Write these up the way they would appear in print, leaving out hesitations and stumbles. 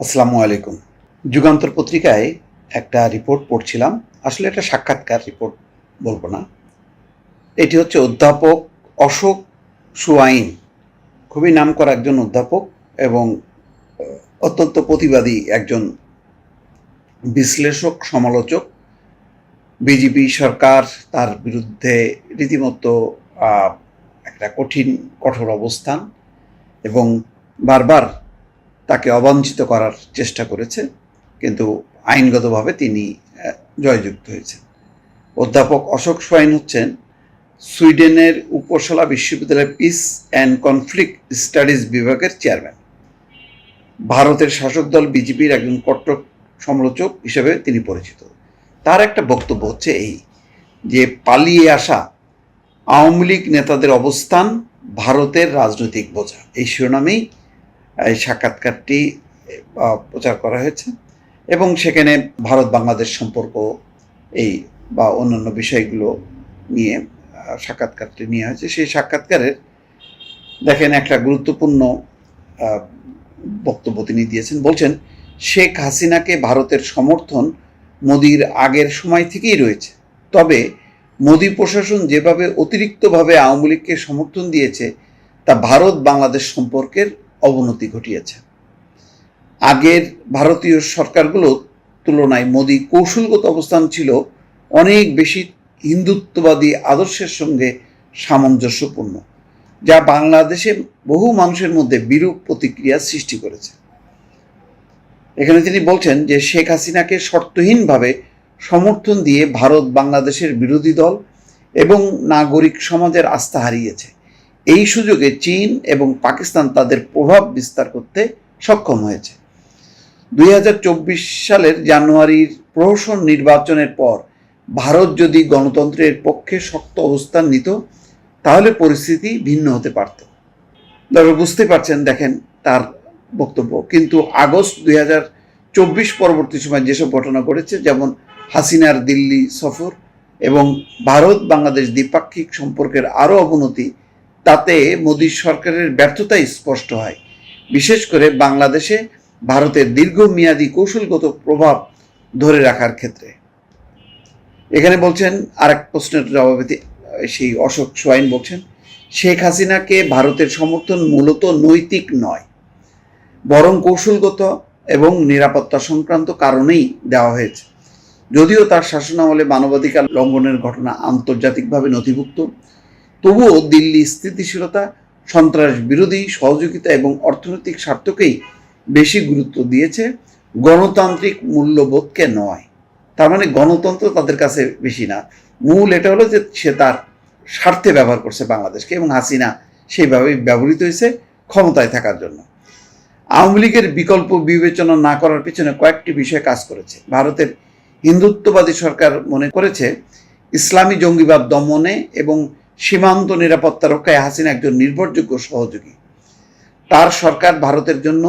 আসসালামু আলাইকুম। যুগান্তর পত্রিকায় একটা রিপোর্ট পড়ছিলাম। আসলে একটা সাক্ষাৎকার রিপোর্ট বলবো না। এটি হচ্ছে অধ্যাপক অশোক সুয়াইন। খুবই নামকরা একজন অধ্যাপক এবং অত্যন্ত প্রতিবাদী একজন বিশ্লেষক, সমালোচক। বিজেপি সরকার তার বিরুদ্ধে রীতিমতো একটা কঠোর অবস্থান এবং বারবার তাকে অবাঞ্ছিত করার চেষ্টা করেছে, কিন্তু আইনগতভাবে তিনি জয়যুক্ত হয়েছেন। অধ্যাপক অশোক সোয়াইন হচ্ছেন সুইডেনের উপসালা বিশ্ববিদ্যালয়ের পিস অ্যান্ড কনফ্লিক্ট স্টাডিজ বিভাগের চেয়ারম্যান। ভারতের শাসক দল বিজেপির একজন কট্টর সমালোচক হিসেবে তিনি পরিচিত। তার একটা বক্তব্য হচ্ছে এই যে পালিয়ে আসা আওয়ামী লীগ নেতাদের অবস্থান ভারতের রাজনৈতিক বোঝা, এই শিরোনামেই এই সাক্ষাৎকারটি প্রচার করা হয়েছে এবং সেখানে ভারত বাংলাদেশ সম্পর্ক এই বা অন্যান্য বিষয়গুলো নিয়ে সাক্ষাৎকারটি নেওয়া হয়েছে। সেই সাক্ষাৎকারের দেখেন একটা গুরুত্বপূর্ণ বক্তব্য তিনি দিয়েছেন। বলছেন, শেখ হাসিনাকে ভারতের সমর্থন মোদির আগের সময় থেকেই রয়েছে, তবে মোদি প্রশাসন যেভাবে অতিরিক্তভাবে আওয়ামী লীগকে সমর্থন দিয়েছে তা ভারত বাংলাদেশ সম্পর্কের অবনতি ঘটিয়েছে। আগের ভারতীয় সরকারগুলোর তুলনায় মোদি কৌশলগত অবস্থান ছিল অনেক বেশি হিন্দুত্ববাদী আদর্শের সঙ্গে সামঞ্জস্যপূর্ণ, যা বাংলাদেশে বহু মানুষের মধ্যে বিরূপ প্রতিক্রিয়া সৃষ্টি করেছে। এখানে তিনি বলছেন যে শেখ হাসিনাকে শর্তহীনভাবে সমর্থন দিয়ে ভারত বাংলাদেশের বিরোধী দল এবং নাগরিক সমাজের আস্থা হারিয়েছে। এই সুযোগে চীন এবং পাকিস্তান তাদের প্রভাব বিস্তার করতে সক্ষম হয়েছে। 2024 সালের জানুয়ারির প্রহসন নির্বাচনের পর ভারত যদি গণতন্ত্রের পক্ষে শক্ত অবস্থান নিত তাহলে পরিস্থিতি ভিন্ন হতে পারত। বুঝতে পারছেন, দেখেন তার বক্তব্য। কিন্তু আগস্ট 2024 পরবর্তী সময় যেসব ঘটনা ঘটেছে, যেমন হাসিনার দিল্লি সফর এবং ভারত বাংলাদেশ দ্বিপাক্ষিক সম্পর্কের আরও অবনতি, তাতে মোদী সরকারের ব্যর্থতাই স্পষ্ট হয়, বিশেষ করে বাংলাদেশে ভারতের দীর্ঘমেয়াদী কৌশলগত প্রভাব ধরে রাখার ক্ষেত্রে। এখানে বলছেন আরেক প্রশ্নের জবাবে সেই অশোক সোয়াইন বলছেন, শেখ হাসিনাকে ভারতের সমর্থন মূলত নৈতিক নয়, বরং কৌশলগত এবং নিরাপত্তা সংক্রান্ত কারণেই দেওয়া হয়েছে। যদিও তার শাসনামলে মানবাধিকার লঙ্ঘনের ঘটনা আন্তর্জাতিকভাবে নথিভুক্ত, তবুও দিল্লি স্থিতিশীলতা, সন্ত্রাস বিরোধী সহযোগিতা এবং অর্থনৈতিক স্বার্থকেই বেশি গুরুত্ব দিয়েছে, গণতান্ত্রিক মূল্যবোধকে নয়। তার মানে গণতন্ত্র তাদের কাছে বেশি না, মূল এটা হলো যে সে তার স্বার্থে ব্যবহার করছে বাংলাদেশকে, এবং হাসিনা সেইভাবেই ব্যবহৃত হয়েছে ক্ষমতায় থাকার জন্য। আওয়ামী লীগের বিকল্প বিবেচনা না করার পিছনে কয়েকটি বিষয় কাজ করেছে। ভারতের হিন্দুত্ববাদী সরকার মনে করেছে ইসলামী জঙ্গিবাদ দমনে এবং সীমান্ত নিরাপত্তা রক্ষায় হাসিনা একজন নির্ভরযোগ্য সহযোগী। তার সরকার ভারতের জন্য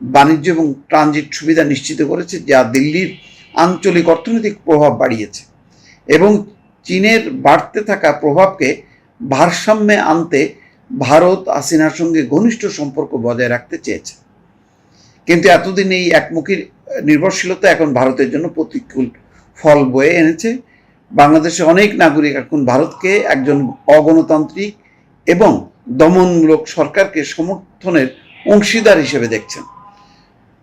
বাণিজ্য এবং ট্রানজিট সুবিধা নিশ্চিত করেছে, যা দিল্লির আঞ্চলিক অর্থনৈতিক প্রভাব বাড়িয়েছে এবং চীনের বাড়তে থাকা প্রভাবকে ভারসাম্যে আনতে ভারত হাসিনার সঙ্গে ঘনিষ্ঠ সম্পর্ক বজায় রাখতে চেয়েছে। কিন্তু এতদিন এই একমুখী নির্ভরশীলতা এখন ভারতের জন্য প্রতিকূল ফল বয়ে এনেছে। বাংলাদেশে অনেক নাগরিক এখন ভারতকে একজন অগণতান্ত্রিক এবং দমনমূলক সরকারকে সমর্থনের অংশীদার হিসেবে দেখছেন।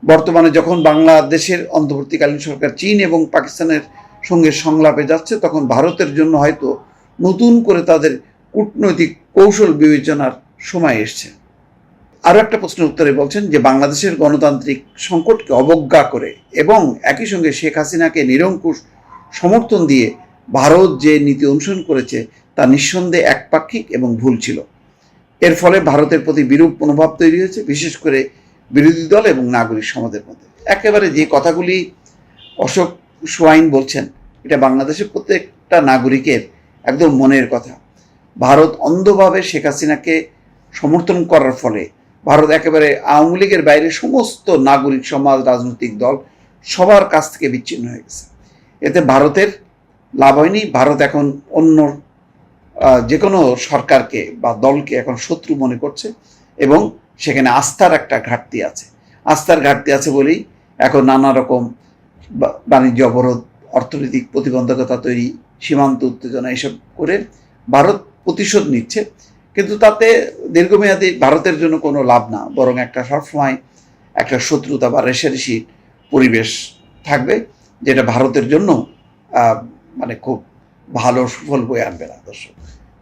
বর্তমানে যখন বাংলাদেশের অন্তর্বর্তীকালীন সরকার চীন এবং পাকিস্তানের সঙ্গে সংলাপে যাচ্ছে, তখন ভারতের জন্য হয়তো নতুন করে তাদের কূটনৈতিক কৌশল বিবেচনার সময় এসছে। আরও একটা প্রশ্নের উত্তরে বলছেন যে বাংলাদেশের গণতান্ত্রিক সংকটকে অবজ্ঞা করে এবং একই সঙ্গে শেখ হাসিনাকে নিরঙ্কুশ সমর্থন দিয়ে ভারত যে নীতি অনুসরণ করেছে তা নিঃসন্দেহে একপাক্ষিক এবং ভুল ছিল। এর ফলে ভারতের প্রতি বিরূপ মনোভাব তৈরি হয়েছে, বিশেষ করে বিরোধী দল এবং নাগরিক সমাজের মধ্যে। একেবারে যে কথাগুলি অশোক সোয়াইন বলছেন, এটা বাংলাদেশের প্রত্যেকটা নাগরিকের একদম মনের কথা। ভারত অন্ধভাবে শেখ হাসিনাকে সমর্থন করার ফলে ভারত একেবারে আওয়ামী লীগের বাইরে সমস্ত নাগরিক সমাজ, রাজনৈতিক দল সবার কাছ থেকে বিচ্ছিন্ন হয়ে গেছে। এতে ভারতের লাভ হয়নি। ভারত এখন অন্য যে কোনো সরকারকে বা দলকে এখন শত্রু মনে করছে এবং সেখানে আস্থার একটা ঘাটতি আছে। আস্থার ঘাটতি আছে বলেই এখন নানা রকম বাণিজ্য অবরোধ, অর্থনৈতিক প্রতিবন্ধকতা তৈরি, সীমান্ত উত্তেজনা এসব করে ভারত প্রতিশোধ নিচ্ছে। কিন্তু তাতে দীর্ঘমেয়াদী ভারতের জন্য কোনো লাভ না, বরং একটা সবসময় একটা শত্রুতা বা রেষারেষির পরিবেশ থাকবে, যেটা ভারতের জন্য মানে খুব ভালো সুফল বয়ে আনবে না। দর্শক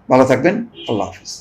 ভালো থাকবেন, আল্লাহ হাফিজ।